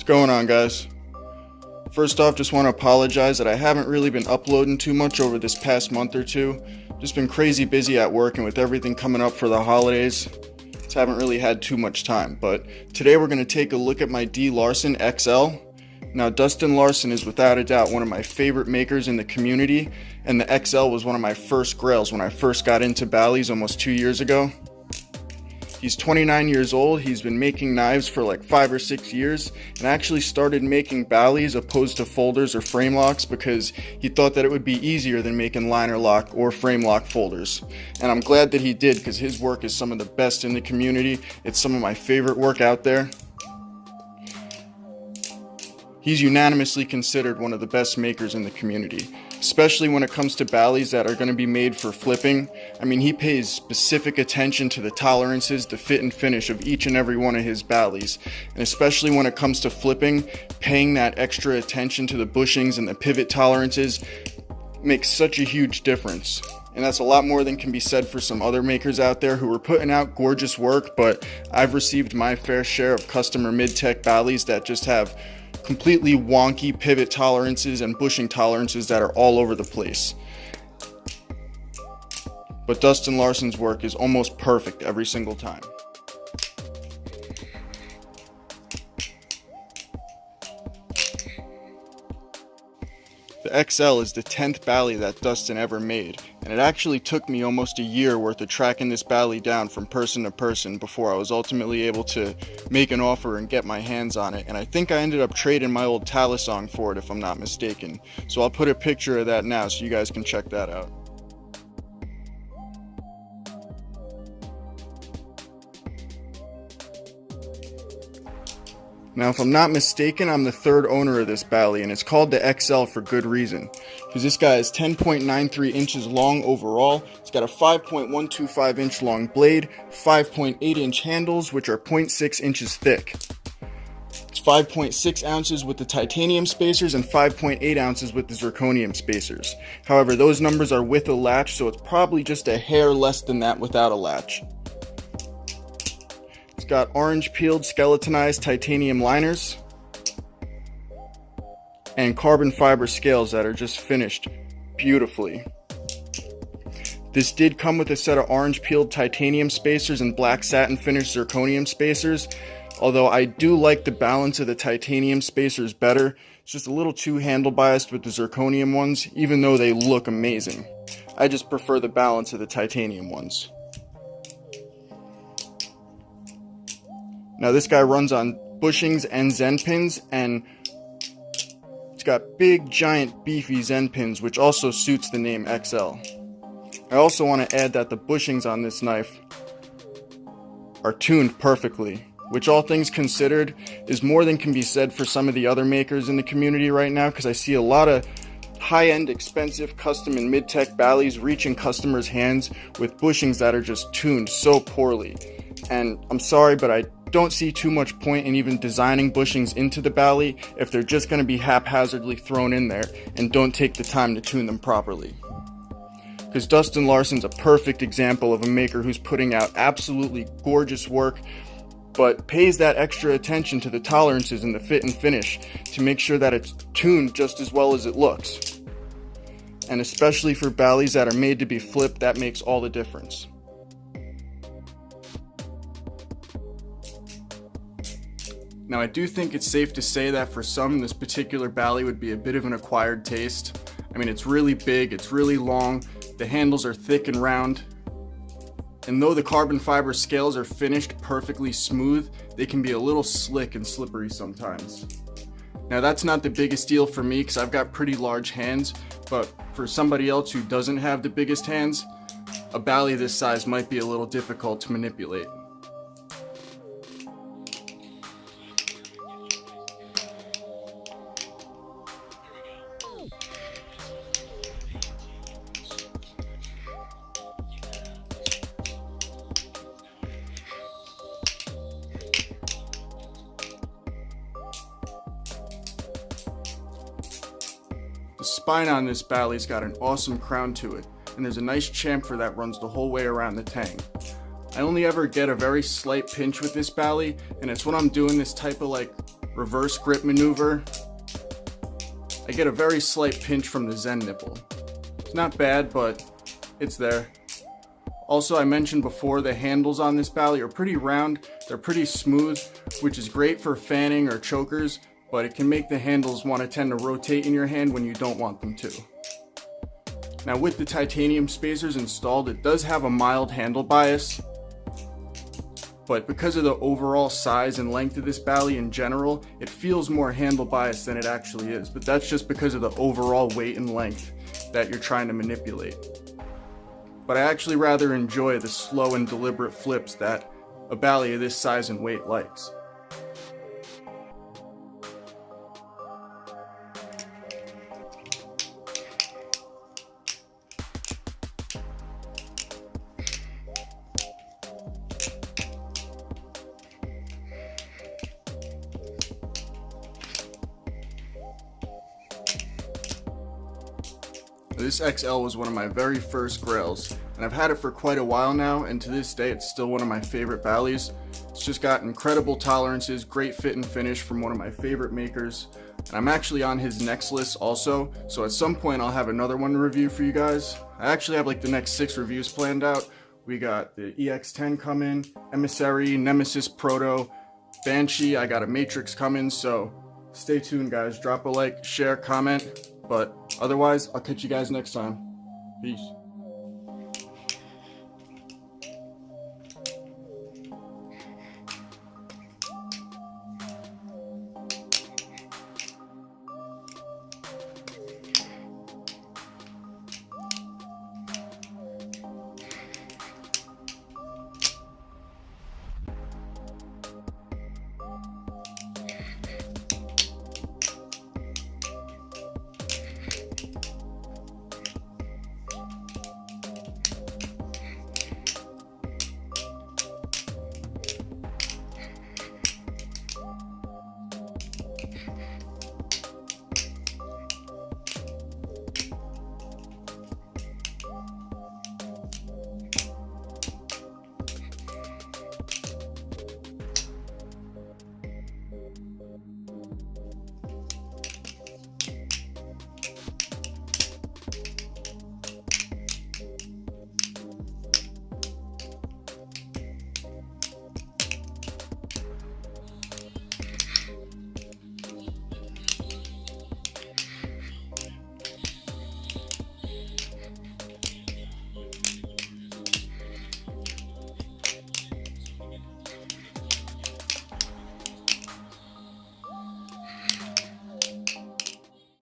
What's going on, guys? First off, just want to apologize that I haven't really been uploading too much over this past month or two. Just been crazy busy at work, and with everything coming up for the holidays, just haven't really had too much time. But today we're going to take a look at my D.Larson XL. Now, Dustin Larson is without a doubt one of my favorite makers in the community, and the XL was one of my first grails when I first got into Bally's almost 2 years ago. He's 29 years old. He's been making knives for like 5 or 6 years, and actually started making Bally's opposed to folders or frame locks because he thought that it would be easier than making liner lock or frame lock folders. And I'm glad that he did, because his work is some of the best in the community. It's some of my favorite work out there. He's unanimously considered one of the best makers in the community, especially when it comes to Bally's that are going to be made for flipping. I mean, he pays specific attention to the tolerances, the fit and finish of each and every one of his Bally's. And especially when it comes to flipping, paying that extra attention to the bushings and the pivot tolerances makes such a huge difference. And that's a lot more than can be said for some other makers out there who are putting out gorgeous work, but I've received my fair share of customer mid-tech Bally's that just have completely wonky pivot tolerances and bushing tolerances that are all over the place. But Dustin Larson's work is almost perfect every single time. The XL is the 10th Bally that Dustin ever made, and it actually took me almost a year worth of tracking this Bally down from person to person before I was ultimately able to make an offer and get my hands on it. And I think I ended up trading my old Balisong for it, if I'm not mistaken. So I'll put a picture of that now so you guys can check that out. Now, if I'm not mistaken, I'm the third owner of this Bally, and it's called the XL for good reason. Because this guy is 10.93 inches long overall. It's got a 5.125 inch long blade, 5.8 inch handles, which are 0.6 inches thick. It's 5.6 ounces with the titanium spacers and 5.8 ounces with the zirconium spacers. However, those numbers are with a latch, so it's probably just a hair less than that without a latch. It's got orange peeled skeletonized titanium liners and carbon fiber scales that are just finished beautifully. This did come with a set of orange peeled titanium spacers and black satin finished zirconium spacers, although I do like the balance of the titanium spacers better. It's just a little too handle biased with the zirconium ones, even though they look amazing. I just prefer the balance of the titanium ones. Now, this guy runs on bushings and Zen pins, and it's got big, giant, beefy Zen pins, which also suits the name XL. I also want to add that the bushings on this knife are tuned perfectly, which, all things considered, is more than can be said for some of the other makers in the community right now, because I see a lot of high-end, expensive, custom and mid-tech Bally's reaching customers' hands with bushings that are just tuned so poorly. And I'm sorry, but I don't see too much point in even designing bushings into the Bally if they're just going to be haphazardly thrown in there and don't take the time to tune them properly. Because Dustin Larson's a perfect example of a maker who's putting out absolutely gorgeous work, but pays that extra attention to the tolerances and the fit and finish to make sure that it's tuned just as well as it looks. And especially for Bally's that are made to be flipped, that makes all the difference. Now, I do think it's safe to say that for some, this particular Bally would be a bit of an acquired taste. I mean, it's really big, it's really long, the handles are thick and round, and though the carbon fiber scales are finished perfectly smooth, they can be a little slick and slippery sometimes. Now, that's not the biggest deal for me because I've got pretty large hands, but for somebody else who doesn't have the biggest hands, a Bally this size might be a little difficult to manipulate. The spine on this Bally's got an awesome crown to it, and there's a nice chamfer that runs the whole way around the tang. I only ever get a very slight pinch with this Bally, and it's when I'm doing this type of like reverse grip maneuver, I get a very slight pinch from the Zen nipple. It's not bad, but it's there. Also, I mentioned before, the handles on this Bali are pretty round, they're pretty smooth, which is great for fanning or chokers, but it can make the handles want to tend to rotate in your hand when you don't want them to. Now with the titanium spacers installed, it does have a mild handle bias, but because of the overall size and length of this Bali in general, it feels more handle biased than it actually is, but that's just because of the overall weight and length that you're trying to manipulate. But I actually rather enjoy the slow and deliberate flips that a Bali of this size and weight likes. This XL was one of my very first grails, and I've had it for quite a while now, and to this day it's still one of my favorite Balis. It's just got incredible tolerances, great fit and finish from one of my favorite makers, and I'm actually on his next list also, so at some point I'll have another one to review for you guys. I actually have like the next 6 reviews planned out. We got the EX10 coming, Emissary, Nemesis Proto, Banshee, I got a Matrix coming, so stay tuned guys. Drop a like, share, comment. But otherwise, I'll catch you guys next time. Peace.